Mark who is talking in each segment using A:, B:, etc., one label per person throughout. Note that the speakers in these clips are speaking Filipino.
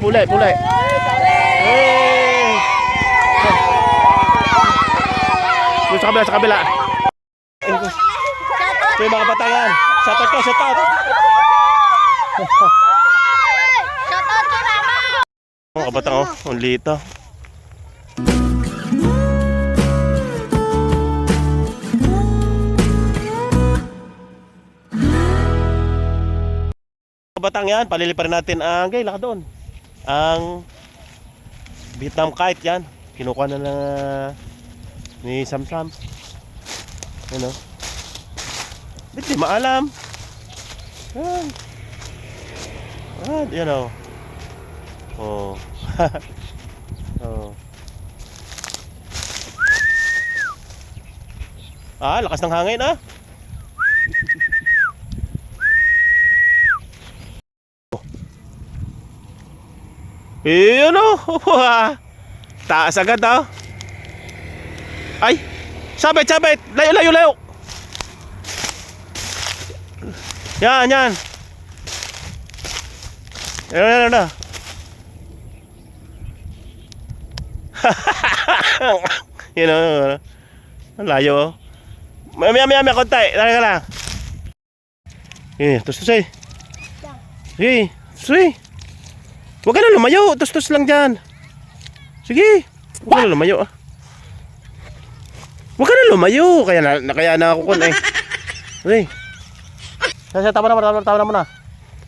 A: Pulay. Hey! Sa kabila. Ito yung mga batangan. Shoutout. Mga kabatang ang lito. Kabatang yan, paliliparin natin ang laka doon. Ang Vietnam kite yan. Kinukuha na ni Samsam. Ano? Hindi maalam. Yan o. Oh. Oh. Lakas ng hangin Taas agad Ay, sabit. Layo. Yan. Yan. Layo. Maya konti. Dali ka lang. Tus. Sige. Huwag ka na lumayo. Tus lang dyan. Sige. Huwag ka na lumayo Huwag ka na lumayo. Kaya na ako kun Sige. Tama na muna.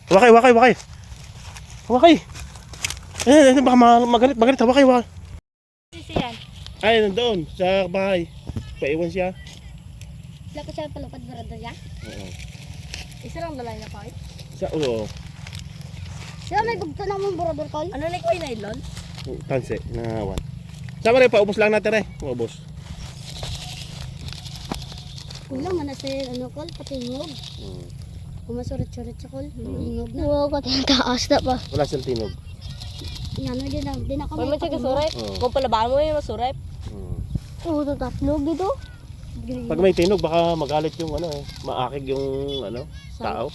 A: Wakay. Baka magalit. Wakay.
B: Sisi yan.
A: Ay, nandoon sa bahay. Paiwan siya.
B: Laka siya palapad barada niya?
A: Oo.
B: Isa lang dalay na kayo?
A: Oo.
B: Siya may bugto na mong barada kayo? Ano na kayo nylon?
A: Tanse, nangawan. Sama rin, paubos lang natin Paubos.
B: Kulang na sa kol, patingog. Kumasurit-surit sa kol, tingog na. Oo, pati taas na pa.
A: Wala siyang tinog.
B: Yan, di na kami.
C: May mga surip. Kung palabaan mo yung surip.
B: Oo, tatlo dito.
A: Pag may tinog, baka magalit yung maakig yung tao.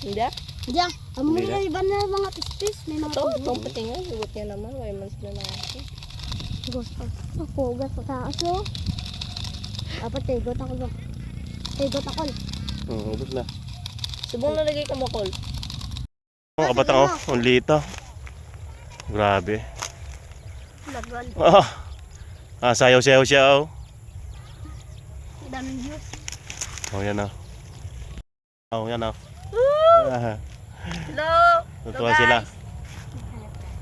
C: Hindi?
B: Diyan, amoy na iba na mga pispis. May mga
C: ito, itong patingan. Iwot niya naman. Why man sila na ako.
B: Ako, gas sa taas Dapat tigot ako.
A: Ubos na.
C: Subong nalagay ka mo, Col.
A: Mga kabatang ang lito. Grabe.
B: Lagal.
A: Sayaw siya
B: Daming views.
A: Yan yan
C: Hello!
A: Natuwa sila.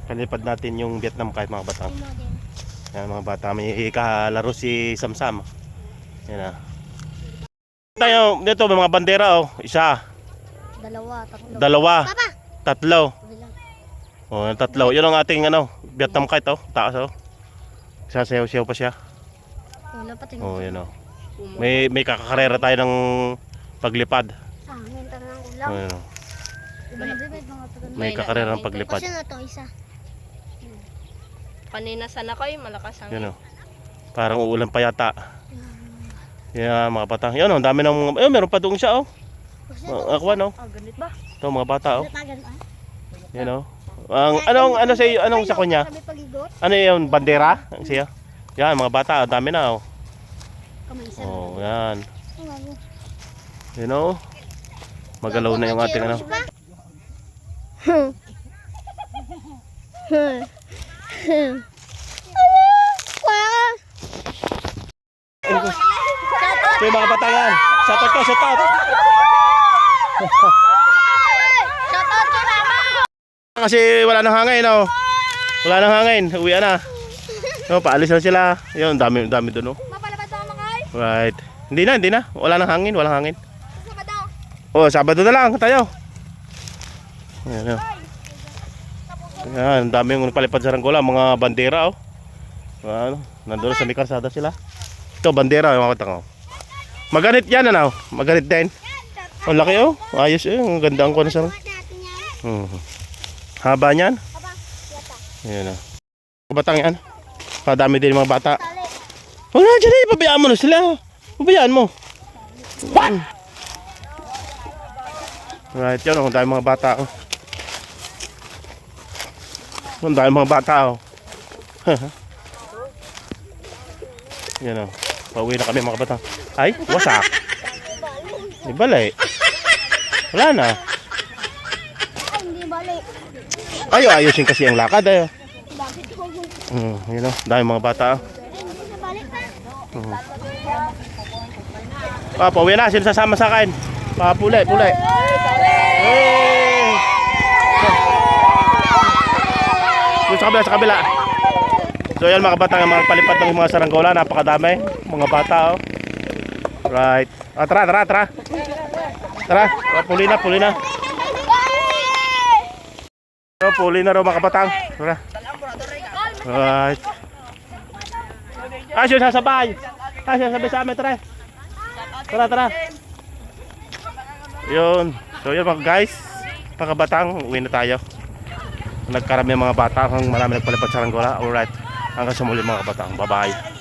A: Kalipad natin yung Vietnam kahit mga batang. Yan mga bata, may kalaro si Samsam. Yan Tayo dito may mga bandera Isa.
B: Dalawa.
A: Papa. Tatlo. Tatlo. Yun ang ating Vietnam kite taas Sasayaw pa siya.
B: Wala pa
A: yan May kakakarera tayo ng paglipad. May kakarera ng paglipad.
B: Kasi na to isa.
C: Kanina sana ko malakas ang.
A: Yan Parang uulan pa yata. Yan mga bata. Yan ang dami ng meron pa doon siya Aqua
C: ganit ba?
A: Ito mga bata Yan anong sa kanya? Ano yung bandera? Siya. Yan mga bata, dami na yan. Magalaw na yung ating Ito yung mga batangan. Shoutout. Kasi wala nang hangin Wala nang hangin. Uwi na. Paalis na sila. Yun, dami doon
B: Mapalabas ako makay?
A: Right. Hindi na. Walang hangin.
B: Sabado?
A: Sabado na lang tayo. Yan, dami yung palipad sa Ranggola, mga bandera nandun sa may karsada sila. Ito bandera yung mga Maganit yan Maganit din. Ang laki ayos ang ganda ang konser. Haba niyan. Ayan Batang yan. Kadami din mga bata. Huwag na dyan pabayaan mo na sila. Pabayaan mo. Right, yun ang dami mga bata Ang dami mga bata oh. Yan oh. Pauwi na kami mga kabatang. Ay, wasak. Di bali. Wala na.
B: Ay, hindi balik.
A: Ay, ayusin kasi ang lakad eh.
B: Bakit ko?
A: Yun oh. Dami mga bata oh.
B: Ay, hindi na balik pa.
A: Pauwi na. Sino sasama sa akin? Puli. Hey! Doon sa kabila. So yan mga kabatang, mga palipad ng mga saranggola, napakadami, mga bata oh. Right. Tara. Puli na. So, puli na raw mga kabatang. Tara. Right. Siya sasabay sa amin, tara. Tara. Yun. So yun mga guys, mga kabatang, uwi na tayo. Nagkarami ang mga bata, marami nagpalipad sa saranggola. Alright. Hanggang sa muli mga kabatang. Bye-bye.